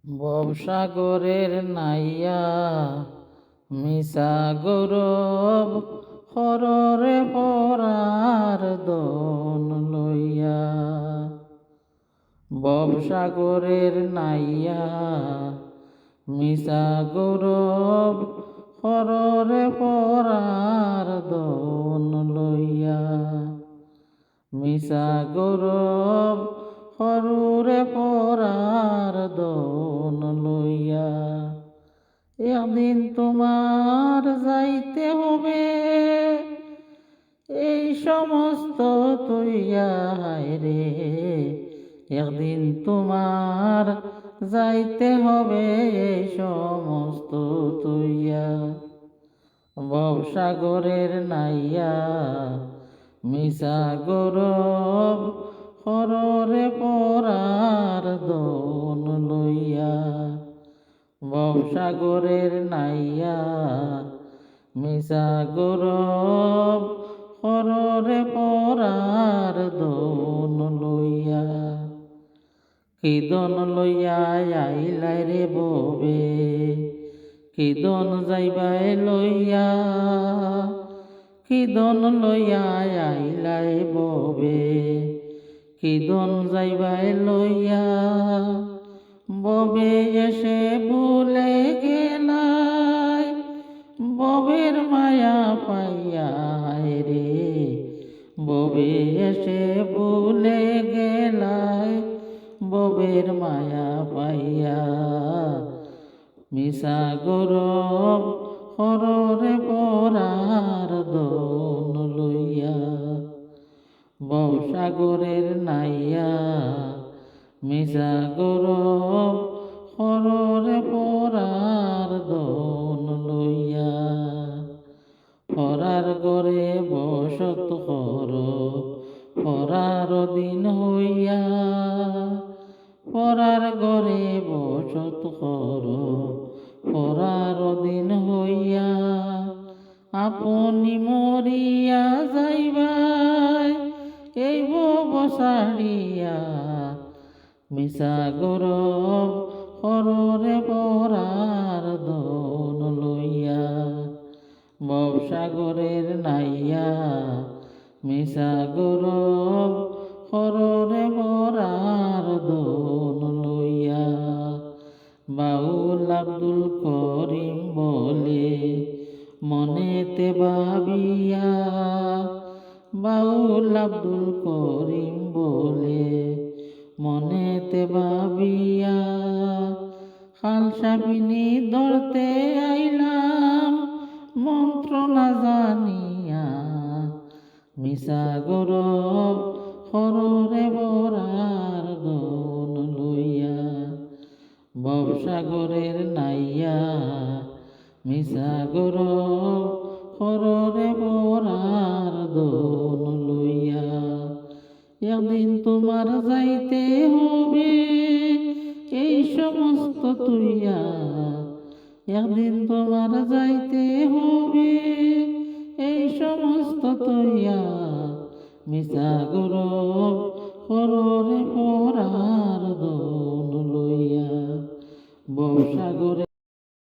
ভবসাগরের নাইয়া মিশা গৌরব হররে পরার দন লইয়া। ভবসাগরের নাইয়া মিশা গৌরব হররে পরার দন লইয়া। মিশা গৌরব হরুরে পরার দন লইয়া। একদিন তোমার যাইতে হবে এই সমস্ত তৈয়া রে। একদিন তোমার যাইতে হবে এই সমস্ত তৈয়া। ভবসাগরের নাইয়া মিশা গৌরব হররে পরার দন লইয়া। ভবসাগরের নাইয়া মিশা গৌরব হররে পরার দন লইয়া। কি দন লইয়া আইলাই রে ববে, কি দন যাইবাই লইয়া। কি দন লইয়া আইলাই ববে, কি দন যাইবাই লইয়া। ববে এসে ভুলে গেলাই ববের মায়া পাইয়া রে। ববে এসে ভুলে গেলাই ববের মায়া পাইয়া। মিশা গৌরব হররে পরার দন লইয়া। ভবসাগরের নাইয়া মিশা গৌরব হররে পরার দন লইয়া। পরার গরে বসত কর পরার দিন হইয়া। পরার গরে বসত কর পরার দিন হইয়া। আপনি মরিয়া যাইবাই এই বসাড়িয়া। মিশা গৌরব হররে পরার দন লইয়া। ভবসাগরের নাইয়া মিশা গৌরব হররে পরার দন লইয়া। বাউল আব্দুল করিম বলে মনেতে ভাবিয়া। বাউল আব্দুল করিম বলে মনেতে ভাবিয়া। খালসাবিনী ধরতে আইলাম মন্ত্র না জানিয়া। মিশা গৌরব হররে পরার দন লইয়া। ভবসাগরের নাইয়া মিশা গৌরব হররে পরার দন লইয়া। একদিন তোমার যাইতে হবে এই সমস্ত তুইয়া। একদিন তোমার যাইতে হবে এই সমস্ত তুইয়া। মিশা গৌরব হররে পরার দন লইয়া। ভবসাগরে